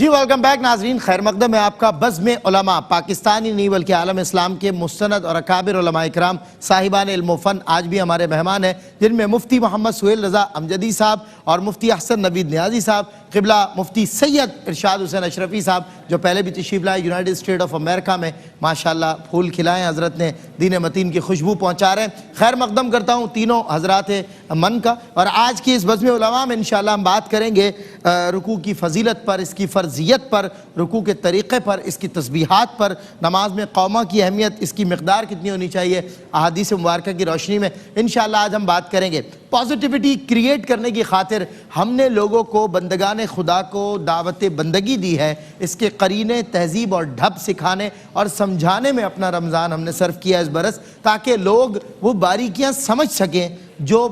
جی welcome back ناظرین، خیر مقدم ہے آپ کا بزم علماء پاکستانی نہیں بلکہ عالم اسلام کے مستند اور اکابر علماء اکرام صاحبان علم و فن آج بھی ہمارے مہمان ہیں، جن میں مفتی محمد سہیل رضا امجدی صاحب اور مفتی احسن نوید نیازی صاحب، قبلہ مفتی سید ارشاد حسین اشرفی صاحب جو پہلے بھی تشریف لائے یونائٹڈ اسٹیٹ آف امریکہ میں، ماشاءاللہ پھول کھلائے حضرت نے، دین متین کی خوشبو پہنچا رہے ہیں۔ خیر مقدم کرتا ہوں تینوں حضرات من کا، اور آج کی اس بزم علماء میں انشاءاللہ ہم بات کریں گے رکوع کی فضیلت پر، اس کی فرضیت پر، رکوع کے طریقے پر، اس کی تسبیحات پر، نماز میں قومہ کی اہمیت، اس کی مقدار کتنی ہونی چاہیے، احادیث مبارکہ کی روشنی میں انشاءاللہ آج ہم بات کریں گے۔ پازیٹیوٹی کریٹ کرنے کی خاطر ہم نے لوگوں کو، بندگان خدا کو دعوت بندگی دی ہے، اس کے قرینے، تہذیب اور ڈھب سکھانے اور سمجھانے میں اپنا رمضان ہم نے صرف کیا اس برس، تاکہ لوگ وہ باریکیاں سمجھ سکیں جو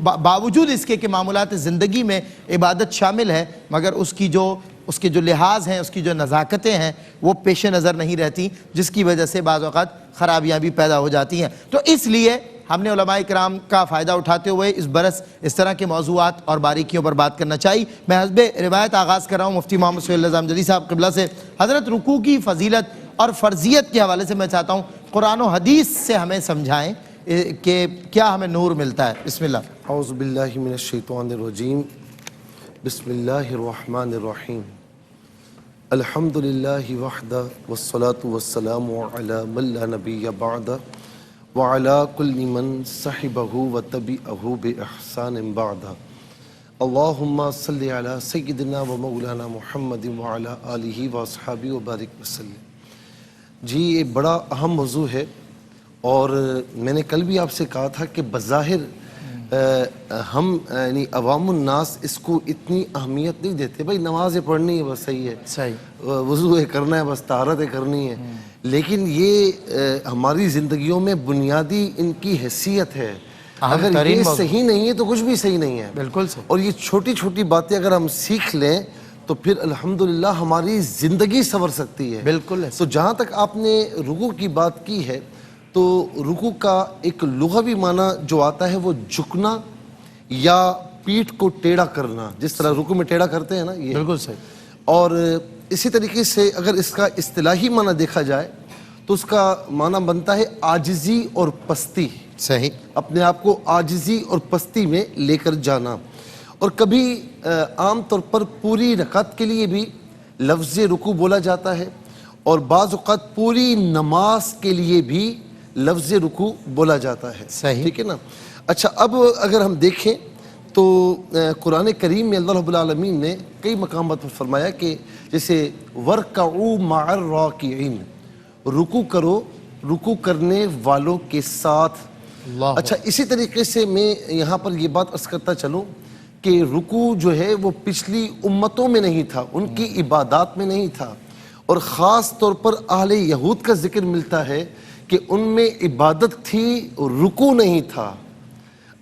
باوجود اس کے کہ معمولات زندگی میں عبادت شامل ہے، مگر اس کے جو لحاظ ہیں، اس کی جو نزاکتیں ہیں وہ پیش نظر نہیں رہتی، جس کی وجہ سے بعض اوقات خرابیاں بھی پیدا ہو جاتی ہیں۔ تو اس لیے ہم نے علماء کرام کا فائدہ اٹھاتے ہوئے اس برس اس طرح کے موضوعات اور باریکیوں پر بات کرنا چاہیے۔ میں حسب روایت آغاز کر رہا ہوں مفتی محمد سہیل رضا امجدی صاحب قبلہ سے۔ حضرت رکوع کی فضیلت اور فرضیت کے حوالے سے میں چاہتا ہوں قرآن و حدیث سے ہمیں سمجھائیں کہ کیا ہمیں نور ملتا ہے۔ بسم اللہ۔ اعوذ باللہ من الشیطان الرجیم، بسم اللہ الرحمن الرحیم، الحمدللہ وحدہ والصلاة والسلام علی من لا نبی بعد وعلی کل من صحبہ وتبعہ بإحسان بعد، اللہم صلی علی سیدنا و مولانا محمد وعلی آلہ واصحابہ وبارک وسلم۔ جی یہ بڑا اہم موضوع ہے، اور میں نے کل بھی آپ سے کہا تھا کہ بظاہر ہم یعنی عوام الناس اس کو اتنی اہمیت نہیں دیتے، بھائی نمازیں پڑھنی ہے بس صحیح ہے، وضو کرنا ہے بس، طہارتیں کرنی ہے، لیکن یہ ہماری زندگیوں میں بنیادی ان کی حیثیت ہے۔ اگر یہ صحیح نہیں ہے تو کچھ بھی صحیح نہیں ہے، بالکل صحیح۔ اور یہ چھوٹی چھوٹی باتیں اگر ہم سیکھ لیں تو پھر الحمدللہ ہماری زندگی سنور سکتی ہے۔ بالکل۔ تو جہاں تک آپ نے رکوع کی بات کی ہے، تو رکوع کا ایک لغوی معنی جو آتا ہے وہ جھکنا یا پیٹھ کو ٹیڑھا کرنا، جس طرح رکوع میں ٹیڑھا کرتے ہیں نا، یہ بالکل صحیح۔ اور اسی طریقے سے اگر اس کا اصطلاحی معنی دیکھا جائے تو اس کا معنی بنتا ہے عاجزی اور پستی۔ صحیح۔ اپنے آپ کو عاجزی اور پستی میں لے کر جانا۔ اور کبھی عام طور پر پوری رکعت کے لیے بھی لفظ رکوع بولا جاتا ہے، اور بعض اوقات پوری نماز کے لیے بھی لفظ رکوع بولا جاتا ہے۔ صحیح، ٹھیک ہے نا۔ اچھا، اب اگر ہم دیکھیں تو قرآن کریم میں اللہ رب العالمین نے کئی مقامات پر فرمایا کہ جیسے وَارْكَعُوا مَعَ الرَّاكِعِينَ، رکوع کرو رکوع کرنے والوں کے ساتھ۔ اچھا، اسی طریقے سے میں یہاں پر یہ بات عرض کرتا چلوں کہ رکوع جو ہے وہ پچھلی امتوں میں نہیں تھا، ان کی عبادات میں نہیں تھا، اور خاص طور پر اہل یہود کا ذکر ملتا ہے کہ ان میں عبادت تھی، رکوع نہیں تھا۔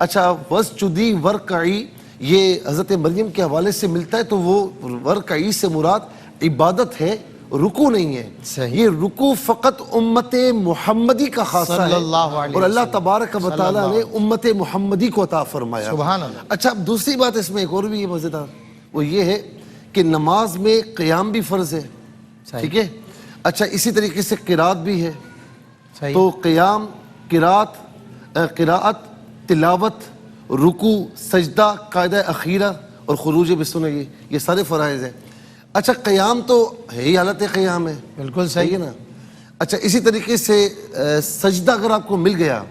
اچھا، وَاسْجُدِي وَارْكَعِي یہ حضرت مریم کے حوالے سے ملتا ہے، تو وہ وَارْكَعِي سے مراد عبادت ہے، رکوع نہیں ہے۔ یہ رکوع فقط امت محمدی کا خاصہ ہے، اور اللہ تبارک و تعالیٰ نے امت محمدی کو عطا فرمایا۔ سبحان اللہ۔ اچھا، اب دوسری بات اس میں ایک اور بھی ہے مزیدار، وہ یہ ہے کہ نماز میں قیام بھی فرض ہے، ٹھیک ہے۔ اچھا، اسی طریقے سے قرات بھی ہے، تو قیام، قراءت، تلاوت، رکوع، سجدہ، قاعدہ اخیرہ اور خروج بسنہ، یہ سارے فرائض ہیں۔ اچھا، قیام تو ہے ہی حالت قیام ہے، بالکل صحیح ہے نا۔ اچھا، اسی طریقے سے سجدہ اگر آپ کو مل گیا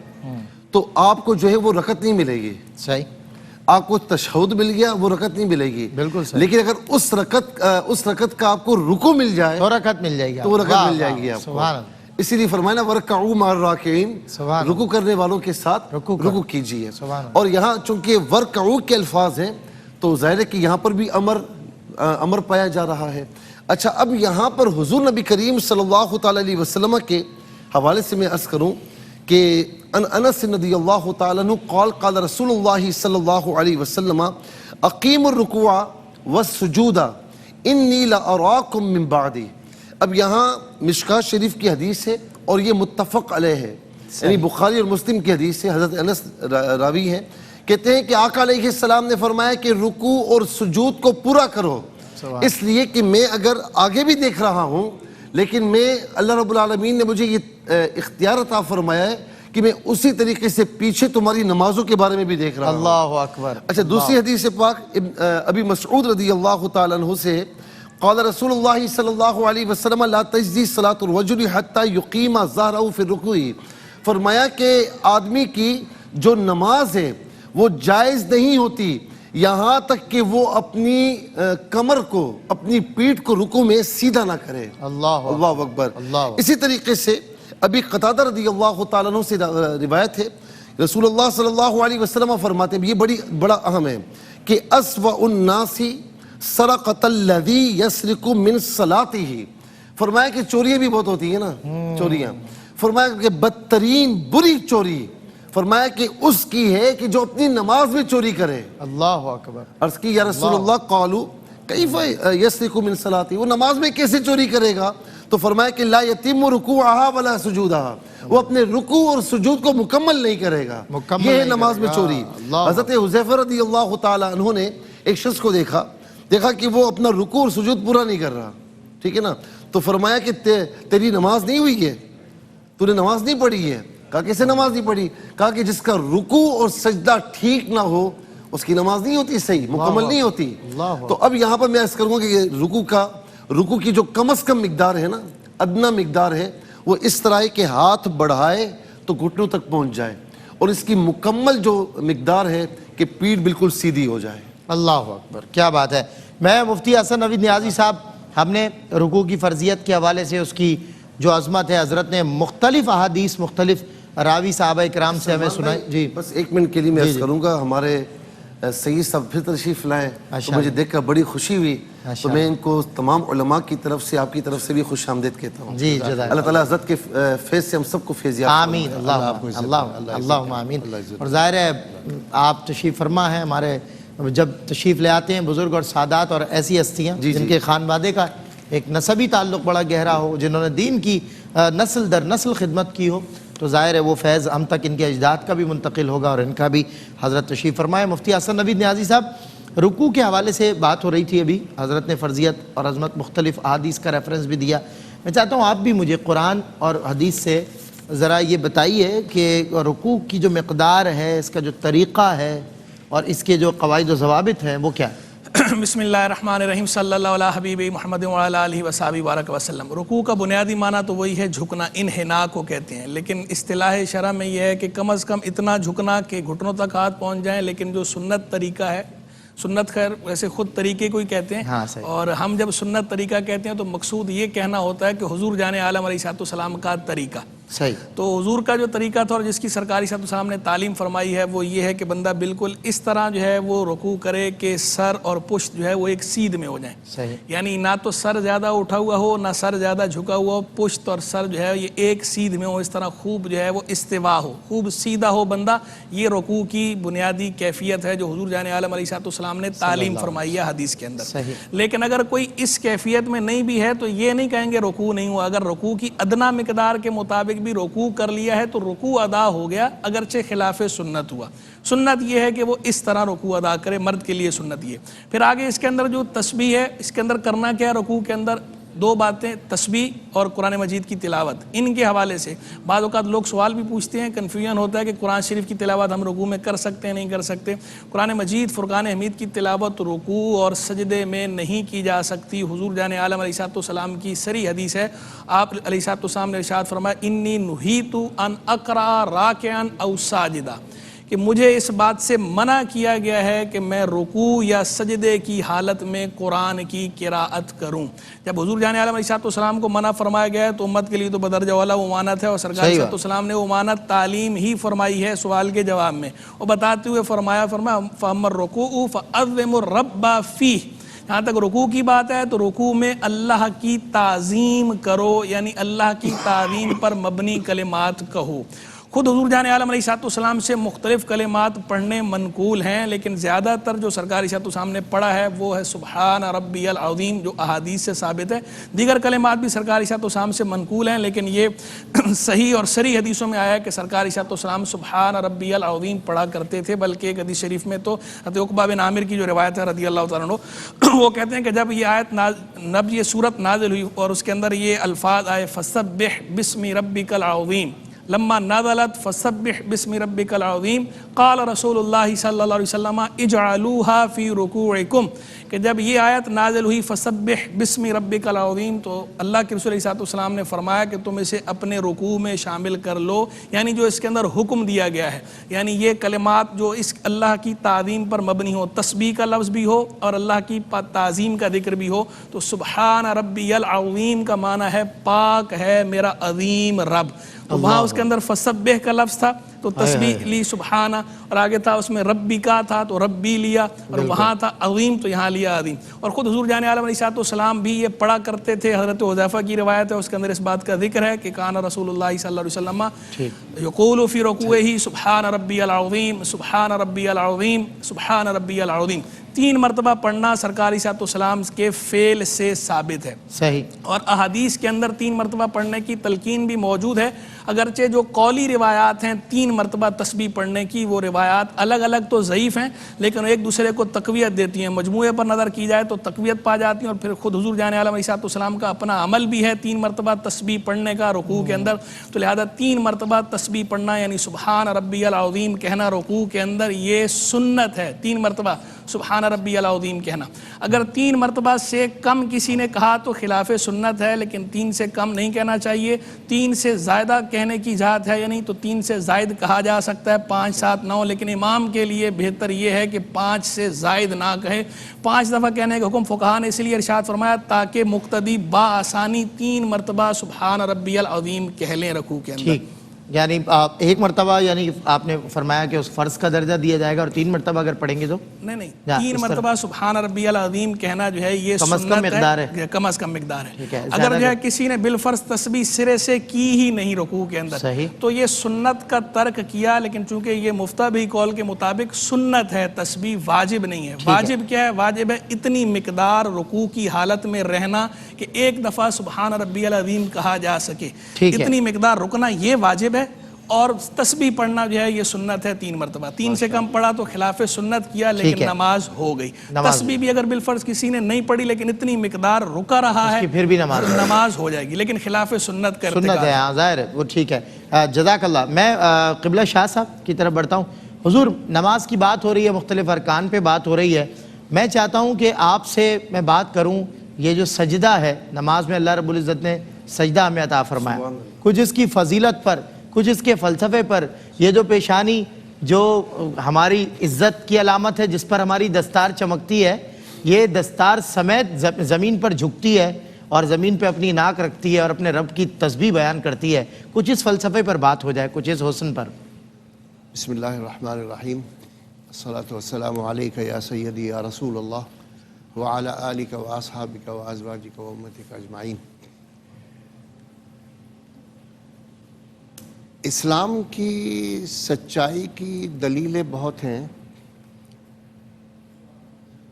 تو آپ کو جو ہے وہ رکعت نہیں ملے گی، صحیح۔ آپ کو تشہد مل گیا، وہ رکعت نہیں ملے گی، بالکل صحیح۔ لیکن اگر اس رکعت کا آپ کو رکوع مل جائے تو رکعت مل جائے گی، تو وہ رکعت مل جائے گی آپ کو۔ اسی لیے فرمایا نا وَارْكَعُوا مَعَ الرَّاكِعِينَ، رکوع کرنے والوں کے ساتھ رکوع کیجیے۔ اور یہاں چونکہ وَارْكَعُوا کے الفاظ ہیں تو ظاہر ہے کہ یہاں پر بھی امر پایا جا رہا ہے۔ اچھا، اب یہاں پر حضور نبی کریم صلی اللہ تعالیٰ علیہ وسلم کے حوالے سے میں عرض کروں کہ انس رضی اللہ تعالیٰ عنہ قال قال رسول اللہ صلی اللہ علیہ وسلم اقیموا الرکوع والسجود انی لاراکم من بعدی۔ اب یہاں مشکوٰۃ شریف کی حدیث ہے اور یہ متفق علیہ ہے، یعنی بخاری اور مسلم کی حدیث ہے، حضرت انس راوی ہیں، کہتے ہیں کہ آقا علیہ السلام نے فرمایا کہ رکوع اور سجود کو پورا کرو، اس لیے کہ میں اگر آگے بھی دیکھ رہا ہوں لیکن میں اللہ رب العالمین نے مجھے یہ اختیار عطا فرمایا ہے کہ میں اسی طریقے سے پیچھے تمہاری نمازوں کے بارے میں بھی دیکھ رہا ہوں. اللہ اکبر. اچھا دوسری حدیث پاک ابی مسعود رضی اللہ تعالیٰ عنہ سے قال رسول اللہ صلی اللہ علیہ وسلم لا تجزی صلاة الرجل حتی یقیم ظہرہ فی الرکوع. فرمایا کہ آدمی کی جو نماز ہے وہ جائز نہیں ہوتی یہاں تک کہ وہ اپنی کمر کو اپنی پیٹھ کو رکوع میں سیدھا نہ کرے. اللہ اکبر. اسی طریقے سے ابی قتادہ رضی اللہ تعالیٰ عنہ سے روایت ہے رسول اللہ صلی اللہ علیہ وسلم فرماتے ہیں یہ بڑا اہم ہے کہ اسوأ الناس سرقۃ الذی یسرق من صلاتہ. فرمایا کہ چوریاں بھی بہت ہوتی ہیں نا چوریاں. فرمایا کہ بدترین بری چوری فرمایا کہ اس کی ہے کہ جو اپنی نماز میں چوری کرے. اللہ اکبر. عرض کی یا رسول اللہ قالوا کیف یسرق من صلاتہ. وہ نماز میں کیسے چوری کرے گا؟ تو فرمایا کہ لا یتم رکوعها ولا سجودها. وہ اپنے رکوع اور سجود کو مکمل نہیں کرے گا. یہ ہے نماز میں چوری. حضرت حذیفہ رضی اللہ تعالی عنہ نے ایک شخص کو دیکھا کہ وہ اپنا رکوع اور سجود پورا نہیں کر رہا. ٹھیک ہے نا. تو فرمایا کہ تیری نماز نہیں ہوئی ہے, تو نے نماز نہیں پڑھی ہے. کہا کیسے نماز نہیں پڑھی؟ کہا کہ جس کا رکوع اور سجدہ ٹھیک نہ ہو اس کی نماز نہیں ہوتی, صحیح مکمل نہیں ہوتی. تو اب یہاں پر میں عرض کروں گا کہ رکوع کی جو کم از کم مقدار ہے نا, ادنا مقدار ہے, وہ اس طرح ہے کہ ہاتھ بڑھائے تو گھٹنوں تک پہنچ جائے, اور اس کی مکمل جو مقدار ہے کہ پیٹھ بالکل سیدھی ہو جائے. اللہ اکبر. کیا بات ہے. میں مفتی حسن نوید نیازی صاحب, ہم نے رکوع کی فرضیت کے حوالے سے اس کی جو عظمت ہے حضرت نے مختلف احادیث مختلف راوی صحابہ کرام سے ہمیں سنائی. جی بس ایک منٹ کے لیے میں عرض کروں گا, ہمارے سید صاحب پھر تشریف لائے تو مجھے دیکھ کر بڑی خوشی ہوئی. تو میں ان کو تمام علماء کی طرف سے آپ کی طرف سے بھی خوش آمدید کہتا ہوں. جی اللہ تعالیٰ حضرت کے فیض سے ہم سب کو فیض یاب آمین. اللہم آمین. اور ظاہر ہے آپ تشریف فرما ہیں, ہمارے جب تشریف لے آتے ہیں بزرگ اور سادات اور ایسی ہستیاں جن کے خانوادے کا ایک نسبی تعلق بڑا گہرا ہو, جنہوں نے دین کی نسل در نسل خدمت کی ہو, تو ظاہر ہے وہ فیض ہم تک ان کے اجداد کا بھی منتقل ہوگا اور ان کا بھی. حضرت تشریف فرمائے. مفتی حسن نوید نیازی صاحب, رکوع کے حوالے سے بات ہو رہی تھی ابھی, حضرت نے فرضیت اور عظمت مختلف احادیث کا ریفرنس بھی دیا. میں چاہتا ہوں آپ بھی مجھے قرآن اور حدیث سے ذرا یہ بتائیے کہ رکوع کی جو مقدار ہے, اس کا جو طریقہ ہے اور اس کے جو قواعد و ضوابط ہیں وہ کیا ہے؟ بسم اللہ الرحمن الرحیم. صلی اللہ علیہ حبیب محمد وعلی آلہ وصحبہ بارک وسلم. رکوع کا بنیادی معنی تو وہی ہے جھکنا, انحناء کو کہتے ہیں, لیکن اصطلاح شرع میں یہ ہے کہ کم از کم اتنا جھکنا کہ گھٹنوں تک ہاتھ پہنچ جائیں. لیکن جو سنت طریقہ ہے, سنت خیر ویسے خود طریقے کو ہی کہتے ہیں, اور ہم جب سنت طریقہ کہتے ہیں تو مقصود یہ کہنا ہوتا ہے کہ حضور جان عالم علیہ السلام کا طریقہ. صحیح. تو حضور کا جو طریقہ تھا اور جس کی سرکار صلی اللہ علیہ وسلم نے تعلیم فرمائی ہے وہ یہ ہے کہ بندہ بالکل اس طرح جو ہے وہ رکوع کرے کہ سر اور پشت جو ہے وہ ایک سیدھ میں ہو جائیں. صحیح. یعنی نہ تو سر زیادہ اٹھا ہوا ہو نہ سر زیادہ جھکا ہوا ہو, پشت اور سر جو ہے یہ ایک سیدھ میں ہو, اس طرح خوب جو ہے وہ استوا ہو, خوب سیدھا ہو بندہ. یہ رکوع کی بنیادی کیفیت ہے جو حضور جان عالم علیہ السلام نے تعلیم فرمائی ہے حدیث کے اندر. لیکن اگر کوئی اس کیفیت میں نہیں بھی ہے تو یہ نہیں کہیں گے رکوع نہیں ہوا. اگر رکوع کی ادنا مقدار کے مطابق بھی رکوع کر لیا ہے تو رکوع ادا ہو گیا, اگرچہ خلاف سنت ہوا. سنت یہ ہے کہ وہ اس طرح رکوع ادا کرے, مرد کے لیے سنت یہ. پھر آگے اس کے اندر جو تسبیح ہے, اس کے اندر کرنا کیا ہے رکوع کے اندر؟ دو باتیں, تسبیح اور قرآن مجید کی تلاوت. ان کے حوالے سے بعض اوقات لوگ سوال بھی پوچھتے ہیں, کنفیوژن ہوتا ہے کہ قرآن شریف کی تلاوت ہم رکوع میں کر سکتے ہیں نہیں کر سکتے. قرآن مجید فرقان حمید کی تلاوت رکوع اور سجدے میں نہیں کی جا سکتی. حضور جان عالم علیہ السلام کی صریح حدیث ہے, آپ علیہ السلام نے ارشاد فرمایا انی نہیت ان اقرأ راکعا او ساجدا, کہ مجھے اس بات سے منع کیا گیا ہے کہ میں رکوع یا سجدے کی حالت میں قرآن کی قراءت کروں. جب حضور جان عالم علیہ السلام کو منع فرمایا گیا ہے تو امت کے لیے تو بدرجہ والا امانت ہے, اور سرکار صلی اللہ علیہ وسلم نے امانت تعلیم ہی فرمائی ہے سوال کے جواب میں, اور بتاتے ہوئے فرمایا فَأَمَّا الرُّكُوعُ فَأَعْظِمُوا الرَّبَّ فِيهِ. یہاں تک رکوع کی بات ہے تو رکوع میں اللہ کی تعظیم کرو, یعنی اللہ کی تعظیم پر مبنی کلمات کہو. خود حضور جان عالم علیہ الصلوۃ والسلام سے مختلف کلمات پڑھنے منقول ہیں، لیکن زیادہ تر جو سرکار علیہ الصلوۃ والسلام نے پڑھا ہے وہ ہے سبحان ربی العظیم، جو احادیث سے ثابت ہے۔ دیگر کلمات بھی سرکار علیہ الصلوۃ والسلام سے منقول ہیں، لیکن یہ صحیح اور صریح حدیثوں میں آیا ہے کہ سرکار علیہ الصلوۃ والسلام سبحان ربی العظیم پڑھا کرتے تھے۔ بلکہ ایک حدیث شریف میں تو حضرت عقبہ بن عامر کی جو روایت ہے رضی اللہ تعالیٰ عنہ، وہ کہتے ہیں کہ جب یہ آیت یہ صورت نازل ہوئی اور اس کے اندر یہ الفاظ آئے فسبح بسم ربک العظیم، لما نزلت فسبح بسم ربک العظیم قال رسول اللہ صلی اللہ علیہ وسلم اجعلوها فی رکوعکم، کہ جب یہ آیت نازل ہوئی فسبح بسم ربک العظیم تو اللہ کے رسول علیہ السلام نے فرمایا کہ تم اسے اپنے رکوع میں شامل کر لو، یعنی جو اس کے اندر حکم دیا گیا ہے، یعنی یہ کلمات جو اس اللہ کی تعظیم پر مبنی ہو، تسبیح کا لفظ بھی ہو اور اللہ کی تعظیم کا ذکر بھی ہو، تو سبحان ربی العظیم کا معنی ہے پاک ہے میرا عظیم رب۔ تو وہاں اس کے اندر فسبح کا لفظ تھا تو تسبیح لی سبحانہ، اور آگے تھا اس میں ربی کا تھا تو ربی لیا، اور وہاں تھا عظیم تو یہاں لیا عظیم۔ اور خود حضور جان عالم علیہ الصلوۃ والسلام بھی یہ پڑھا کرتے تھے۔ حضرت حذیفہ کی روایت ہے، اس کے اندر اس بات کا ذکر ہے کہ کان رسول اللہ صلی اللہ علیہ وسلم یقول فی رکوعہ سبحان ربی العظیم سبحان ربی العظیم سبحان ربی العظیم، 3 مرتبہ پڑھنا سرکار علیہ الصلوۃ والسلام کے فعل سے ثابت ہے۔ صحیح۔ اور احادیث کے اندر 3 مرتبہ پڑھنے کی تلقین بھی موجود ہے، اگرچہ جو قولی روایات ہیں 3 مرتبہ تسبیح پڑھنے کی، وہ روایات الگ الگ تو ضعیف ہیں لیکن ایک دوسرے کو تقویت دیتی ہیں، مجموعے پر نظر کی جائے تو تقویت پا جاتی ہیں۔ اور پھر خود حضور جان عالم علیہ الصلوۃ والسلام کا اپنا عمل بھی ہے 3 مرتبہ تسبیح پڑھنے کا رکوع کے اندر، تو لہذا 3 مرتبہ تسبیح پڑھنا یعنی سبحان ربی العظیم کہنا رکوع کے اندر یہ سنت ہے، 3 مرتبہ سبحان ربی العظیم کہنا۔ اگر 3 مرتبہ سے کم کسی نے کہا تو خلاف سنت ہے، لیکن 3 سے کم نہیں کہنا چاہیے۔ 3 سے زیادہ کہنے کی اجازت ہے، یعنی تو 3 سے زائد کہا جا سکتا ہے، 5 7 9، لیکن امام کے لیے بہتر یہ ہے کہ 5 سے زائد نہ کہے۔ 5 دفعہ کہنے کا حکم فقہا نے اس لیے ارشاد فرمایا تاکہ مقتدی بآسانی 3 مرتبہ سبحان ربی العظیم کہہ لیں رکوع کے اندر۔ ٹھیک، یعنی 1 مرتبہ یعنی آپ نے فرمایا کہ اس فرض کا درجہ دیا جائے گا، اور 3 مرتبہ اگر پڑھیں گے تو نہیں 3 مرتبہ سبحان ربی العظیم کہنا جو ہے یہ کم از کم مقدار ہے، کم از کم مقدار ٹھیک ہے۔ ہے۔ اگر جو ہے کسی نے بالفرض تسبیح سرے سے کی ہی نہیں رکوع کے اندر صحیح، تو یہ سنت کا ترک کیا، لیکن چونکہ یہ مفتابی قول کے مطابق سنت ہے، تسبیح واجب نہیں ہے۔ واجب کیا ہے؟ واجب ہے اتنی مقدار رکوع کی حالت میں رہنا کہ 1 دفعہ سبحان ربی العظیم کہا جا سکے، اتنی مقدار رکنا یہ واجب ہے۔ اور تسبیح پڑھنا جو ہے یہ سنت ہے 3 مرتبہ، 3 سے کم پڑھا تو خلاف سنت کیا، لیکن نماز ہو گئی۔ تسبیح بھی اگر بالفرض کسی نے نہیں پڑھی لیکن اتنی مقدار رکا رہا ہے پھر بھی نماز ہو جائے گی، لیکن خلاف سنت کرتے سنت ہے، ہاں ظاہر ہے وہ ٹھیک ہے۔ جزاک اللہ۔ میں قبلہ شاہ صاحب کی طرف بڑھتا ہوں۔ حضور نماز کی بات ہو رہی ہے، مختلف ارکان پہ بات ہو رہی ہے، میں چاہتا ہوں کہ آپ سے میں بات کروں یہ جو سجدہ ہے نماز میں، اللہ رب العزت نے سجدہ ہمیں عطا فرمایا، کچھ اس کی فضیلت پر، کچھ اس کے فلسفے پر، یہ جو پیشانی جو ہماری عزت کی علامت ہے جس پر ہماری دستار چمکتی ہے، یہ دستار سمیت زمین پر جھکتی ہے اور زمین پہ اپنی ناک رکھتی ہے اور اپنے رب کی تسبیح بیان کرتی ہے، کچھ اس فلسفے پر بات ہو جائے، کچھ اس حسن پر۔ بسم اللہ الرحمن الرحیم، الصلاۃ والسلام علیک یا سیدی یا رسول اللہ وعلی آلک و اصحابک و ازواجک و امتک اجمعین۔ اسلام کی سچائی کی دلیلیں بہت ہیں،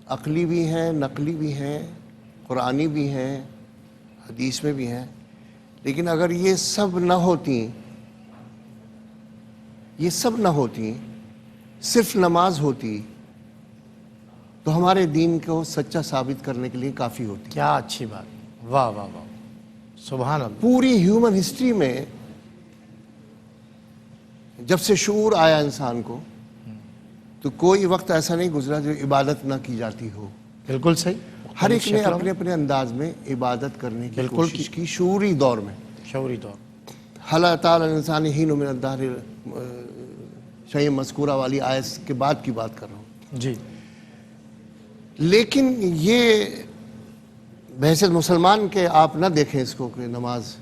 عقلی بھی ہیں، نقلی بھی ہیں، قرآنی بھی ہیں، حدیث میں بھی ہیں، لیکن اگر یہ سب نہ ہوتی، صرف نماز ہوتی تو ہمارے دین کو سچا ثابت کرنے کے لیے کافی ہوتی۔ کیا اچھی بات، واہ واہ واہ، سبحان اللہ۔ پوری ہیومن ہسٹری میں جب سے شعور آیا انسان کو تو کوئی وقت ایسا نہیں گزرا جو عبادت نہ کی جاتی ہو۔ بالکل صحیح، ہر ایک نے اپنے اپنے انداز میں عبادت کرنے کی کوشش کی، شعوری دور میں، شعوری دور۔ حل تعالی الانسان حین من الدہر شیء مذکورہ والی آیت کے بعد کی بات کر رہا ہوں جی۔ لیکن یہ بحیثیت مسلمان کے آپ نہ دیکھیں اس کو کہ نماز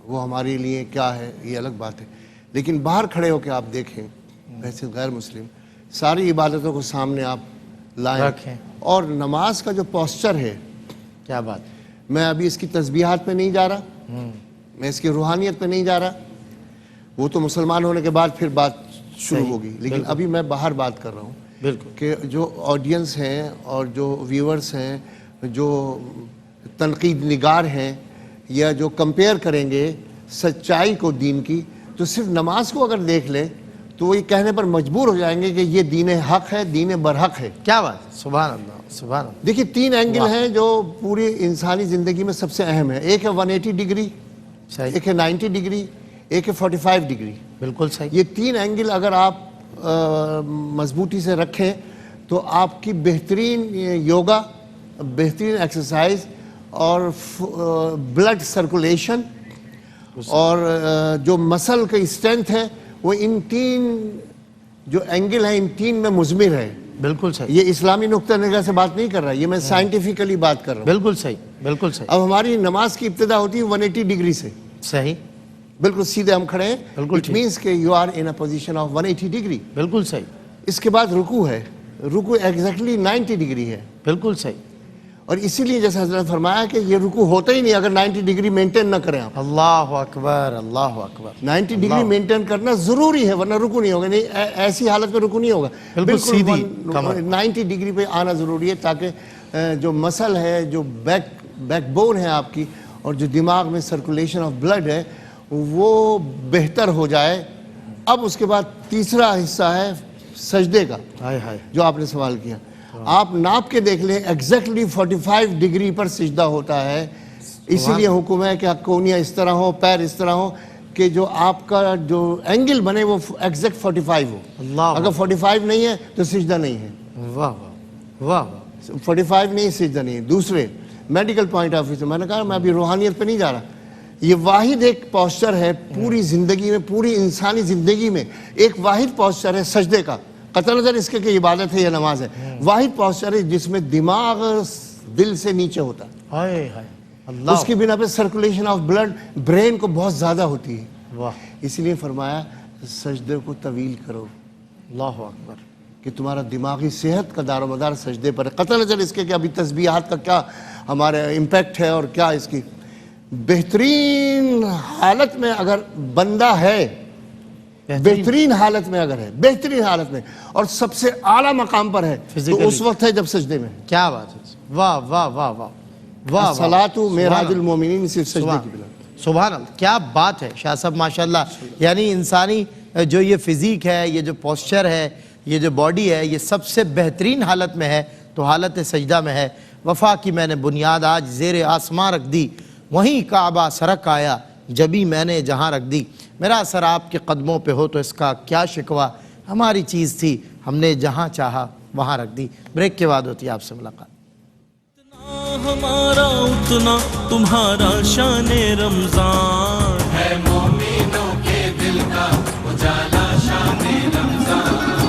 وہ ہمارے لیے کیا ہے، یہ الگ بات ہے، لیکن باہر کھڑے ہو کے آپ دیکھیں بحیثیت غیر مسلم ساری عبادتوں کو سامنے آپ لائیں رکھیں، اور نماز کا جو پوسچر ہے، کیا بات، میں ابھی اس کی تسبیحات پہ نہیں جا رہا، میں اس کی روحانیت پہ نہیں جا رہا، وہ تو مسلمان ہونے کے بعد پھر بات شروع ہوگی، لیکن ابھی میں باہر بات کر رہا ہوں بالکل کہ جو آڈینس ہیں اور جو ویورز ہیں، جو تنقید نگار ہیں، یا جو کمپیئر کریں گے سچائی کو دین کی، تو صرف نماز کو اگر دیکھ لیں تو وہ یہ کہنے پر مجبور ہو جائیں گے کہ یہ دین حق ہے، دین برحق ہے۔ کیا بات، سبحان اللہ سبحان اللہ۔ دیکھیے 3 اینگل ہیں جو پوری انسانی زندگی میں سب سے اہم ہے، ایک ہے 180 ڈگری، صحیح، ایک ہے 90 ڈگری، ایک ہے 45 ڈگری۔ بالکل صحیح، یہ 3 اینگل اگر آپ مضبوطی سے رکھیں تو آپ کی بہترین یوگا، بہترین ایکسرسائز اور بلڈ سرکولیشن اور جو مسل کا اسٹرینتھ ہے وہ ان 3 جو اینگل ہیں، ان 3 میں مضمر ہے۔ بالکل صحیح، یہ اسلامی نقطہ نگاہ سے بات نہیں کر رہا، یہ میں سائنٹیفکلی بات کر رہا ہوں۔ بالکل صحیح، بالکل صحیح، اب ہماری نماز کی ابتدا ہوتی ہے 180 ڈگری سے، صحیح، بالکل سیدھے ہم کھڑے ہیں، بالکل اٹ مینس کہ you are in a position of 180 degree. بالکل صحیح، اس کے بعد رکوع ہے، رکوع ایگزیکٹلی 90 ڈگری ہے، بالکل صحیح۔ اور اسی لیے جیسے حضرت فرمایا کہ یہ رکوع ہوتا ہی نہیں اگر 90 ڈگری مینٹین نہ کریں آپ۔ اللہ اکبر، اللہ اکبر، 90 ڈگری مینٹین کرنا ضروری ہے، ورنہ رکوع نہیں ہوگا، نہیں ایسی حالت میں رکوع نہیں ہوگا، بالکل سیدھی کمر، 90 ڈگری پہ آنا ضروری ہے تاکہ جو مسل ہے، جو بیک بون ہے آپ کی، اور جو دماغ میں سرکولیشن آف بلڈ ہے وہ بہتر ہو جائے۔ اب اس کے بعد تیسرا حصہ ہے سجدے کا، ہائے ہائے، جو آپ نے سوال کیا، آپ ناپ کے دیکھ لیں ایگزیکٹلی 45 ڈگری پر سجدہ ہوتا ہے۔ اسی لیے حکم ہے کہ کونیاں اس طرح ہو، پیر اس طرح ہو کہ جو آپ کا جو اینگل بنے وہ ایگزیکٹ 45 ہو۔ اللہ، اگر 45 نہیں ہے تو سجدہ نہیں ہے، واہ واہ واہ واہ، 45 نہیں سجدہ نہیں ہے۔ دوسرے میڈیکل پوائنٹ آف ویو سے میں نے کہا میں ابھی روحانیت پہ نہیں جا رہا، یہ واحد ایک پوسچر ہے پوری زندگی میں، پوری انسانی زندگی میں ایک واحد پوسچر ہے سجدے کا، قطع نظر اس کے کہ عبادت ہے یا نماز ہے، واحد پوسچر ہے جس میں دماغ دل سے نیچے ہوتا ہے، ہائے ہائے، اللہ، اس کی بنا پہ سرکولیشن آف بلڈ برین کو بہت زیادہ ہوتی ہے، واہ، اس لیے فرمایا سجدے کو طویل کرو اللہ اکبر، کہ تمہارا دماغی صحت کا دار و مدار سجدے پر ہے، قطع نظر اس کے کہ ابھی تسبیحات کا کیا ہمارے امپیکٹ ہے اور کیا اس کی بہترین حالت میں اگر بندہ ہے، بہترین حالت میں اگر ہے، بہترین حالت میں اور سب سے اعلیٰ مقام پر ہے تو اس وقت ہے جب سجدے میں۔ کیا بات ہے، واہ واہ واہ واہ واہ، الصلاۃ معراج المومنین، صرف سجدے کی بنا۔ سبحان اللہ، کیا بات ہے شاہ صاحب، ماشاءاللہ۔ یعنی انسانی جو یہ فزیک ہے، یہ جو پوسچر ہے، یہ جو باڈی ہے، یہ سب سے بہترین حالت میں ہے تو حالت سجدہ میں ہے۔ وفا کی میں نے بنیاد آج زیر آسماں رکھ دی، وہیں کعبہ سرک آیا جبھی میں نے جہاں رکھ دی، میرا اثر آپ کے قدموں پہ ہو تو اس کا کیا شکوہ، ہماری چیز تھی ہم نے جہاں چاہا وہاں رکھ دی۔ بریک کے بعد ہوتی ہے آپ سے ملاقات۔ اتنا ہمارا اتنا تمہارا شان رمضان۔